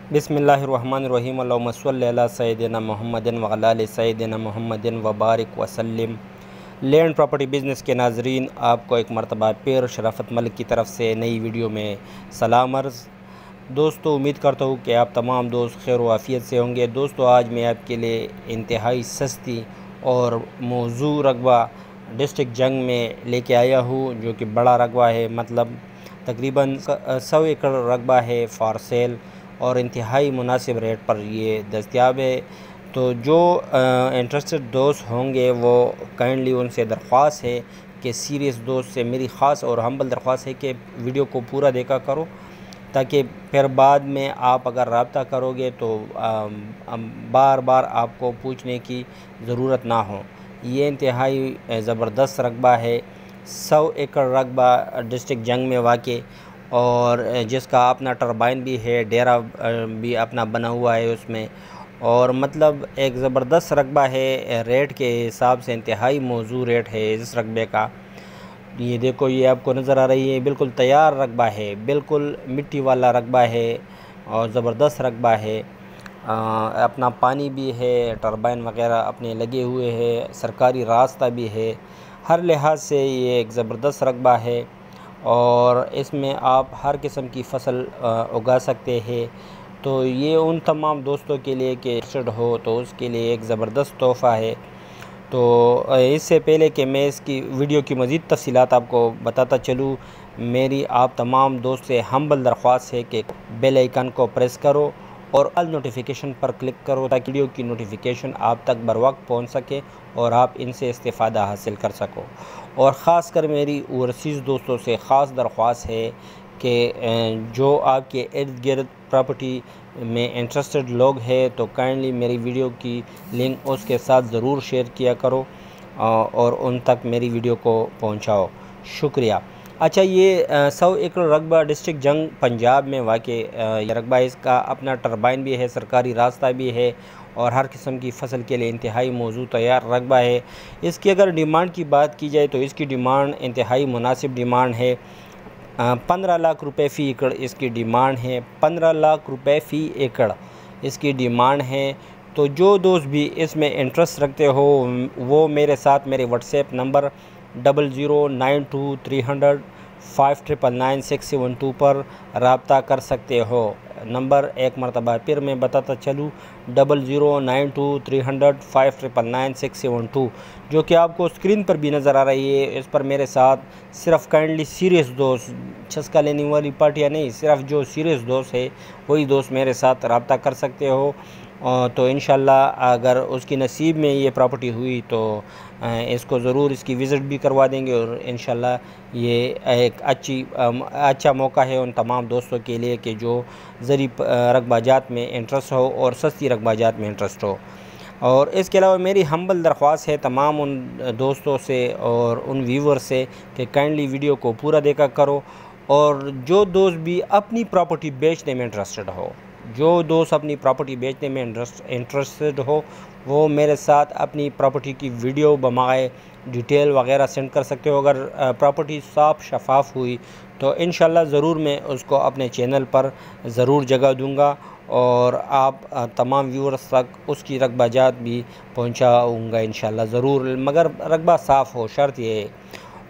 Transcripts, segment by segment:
बिस्मिल्लाहिर्रहमानिर्रहीम अल्लाहुम्मा सल्लि अला सय्यिदिना मुहम्मदिन व अला आलि सय्यिदिना मुहम्मदिन व बारिक वसल्लिम। लैंड प्रॉपर्टी बिज़नेस के नाज़रीन, आपको एक मरतबा फिर शराफत मलिक की तरफ से नई वीडियो में सलाम अर्ज़। दोस्तों, उम्मीद करता हूँ कि आप तमाम दोस्त खैर व आफ़ियत से होंगे। दोस्तों, आज मैं आपके लिए इंतहाई सस्ती और मौजू रकबा डिस्ट्रिक्ट जंग में लेके आया हूँ, जो कि बड़ा रकबा है। मतलब तकरीबन 100 एकड़ रकबा है फॉर सेल और इंतहाई मुनासिब रेट पर ये दस्तयाब है। तो जो इंटरेस्टेड दोस्त होंगे वो काइंडली उनसे दरख्वास्त है कि सीरियस दोस्त से मेरी ख़ास और हम्बल दरख्वास्त है कि वीडियो को पूरा देखा करो, ताकि फिर बाद में आप अगर रब्ता करोगे तो बार बार आपको पूछने की ज़रूरत ना हो। ये इंतहाई ज़बरदस्त रकबा है, 100 एकड़ रकबा डिस्ट्रिक्ट जंग में वाक़, और जिसका अपना टरबाइन भी है, डेरा भी अपना बना हुआ है उसमें। और मतलब एक ज़बरदस्त रकबा है, रेट के हिसाब से इंतहाई मौजू रेट है इस रकबे का। ये देखो, ये आपको नज़र आ रही है, बिल्कुल तैयार रकबा है, बिल्कुल मिट्टी वाला रकबा है और ज़बरदस्त रकबा है। अपना पानी भी है, टरबाइन वगैरह अपने लगे हुए हैं, सरकारी रास्ता भी है। हर लिहाज से ये एक ज़बरदस्त रकबा है और इसमें आप हर किस्म की फसल उगा सकते हैं। तो ये उन तमाम दोस्तों के लिए कि इंटरेस्टेड हो तो उसके लिए एक ज़बरदस्त तोहफ़ा है। तो इससे पहले कि मैं इसकी वीडियो की मज़ीद तफ़सीलात आपको बताता चलूँ, मेरी आप तमाम दोस्त से हम्बल दरख्वास्त है कि बेल आइकन को प्रेस करो और ऑल नोटिफिकेशन पर क्लिक करो, ताकि वीडियो की नोटिफिकेशन आप तक बर वक्त पहुँच सके और आप इनसे इस्तेफ़ादा हासिल कर सको। और ख़ास कर मेरी ओवरसीज़ दोस्तों से ख़ास दरख्वास्त है कि जो आपके इर्द गिर्द प्रॉपर्टी में इंटरेस्टेड लोग हैं तो काइंडली मेरी वीडियो की लिंक उसके साथ ज़रूर शेयर किया करो और उन तक मेरी वीडियो को पहुंचाओ। शुक्रिया। अच्छा, ये 100 एकड़ रकबा डिस्ट्रिक्ट जंग पंजाब में वाक़ ये रकबा, इसका अपना टरबाइन भी है, सरकारी रास्ता भी है और हर किस्म की फ़सल के लिए इंतहाई मौजू तैयार रकबा है। इसकी अगर डिमांड की बात की जाए तो इसकी डिमांड इंतहाई मुनासिब डिमांड है। 15 लाख रुपए फ़ी एकड़ इसकी डिमांड है। 15 लाख रुपए फ़ी एकड़ इसकी डिमांड है। तो जो दोस्त भी इसमें इंटरेस्ट रखते हो वो मेरे साथ मेरे व्हाट्सएप नंबर 00923005999672 पर रब्ता कर सकते हो। नंबर एक मरतबा फिर मैं बताता चलूँ, 00923005999672, जो कि आपको स्क्रीन पर भी नज़र आ रही है। इस पर मेरे साथ सिर्फ काइंडली सीरियस दोस्त, छसका लेने वाली पार्टियाँ नहीं, सिर्फ जो सीरियस दोस्त है वही दोस्त मेरे साथ रब्ता कर सकते हो। तो इंशाल्लाह अगर उसकी नसीब में ये प्रॉपर्टी हुई तो इसको ज़रूर इसकी विज़िट भी करवा देंगे और इंशाल्लाह ये एक अच्छा मौका है उन तमाम दोस्तों के लिए कि जो ज़री रकबाजात में इंटरेस्ट हो और सस्ती रकबाजात में इंटरेस्ट हो। और इसके अलावा मेरी हम्बल दरख्वास्त है तमाम उन दोस्तों से और उन व्यूवर से कि काइंडली वीडियो को पूरा देखा करो। और जो दोस्त भी अपनी प्रॉपर्टी बेचने में इंटरेस्टेड हो, जो दोस्त अपनी प्रॉपर्टी बेचने में इंटरेस्टेड हो, वो मेरे साथ अपनी प्रॉपर्टी की वीडियो बमाए डिटेल वगैरह सेंड कर सकते हो। अगर प्रॉपर्टी साफ शफाफ हुई तो इंशाल्लाह ज़रूर मैं उसको अपने चैनल पर ज़रूर जगह दूंगा और आप तमाम व्यूअर्स तक उसकी रकबाजात भी पहुंचाऊंगा इंशाल्लाह ज़रूर, मगर रकबा साफ़ हो, शर्त ये है।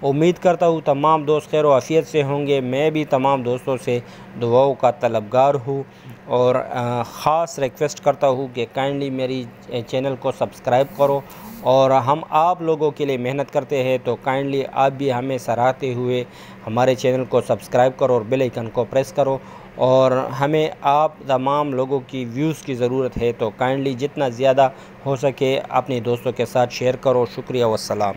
उम्मीद करता हूँ तमाम दोस्त खैर आफ़ियत से होंगे। मैं भी तमाम दोस्तों से दुआओं का तलबगार हूँ और ख़ास रिक्वेस्ट करता हूँ कि काइंडली मेरी चैनल को सब्सक्राइब करो। और हम आप लोगों के लिए मेहनत करते हैं, तो काइंडली आप भी हमें सराहते हुए हमारे चैनल को सब्सक्राइब करो और बेल आइकन को प्रेस करो। और हमें आप तमाम लोगों की व्यूज़ की ज़रूरत है, तो काइंडली जितना ज़्यादा हो सके अपने दोस्तों के साथ शेयर करो। शुक्रिया, वस्सलाम।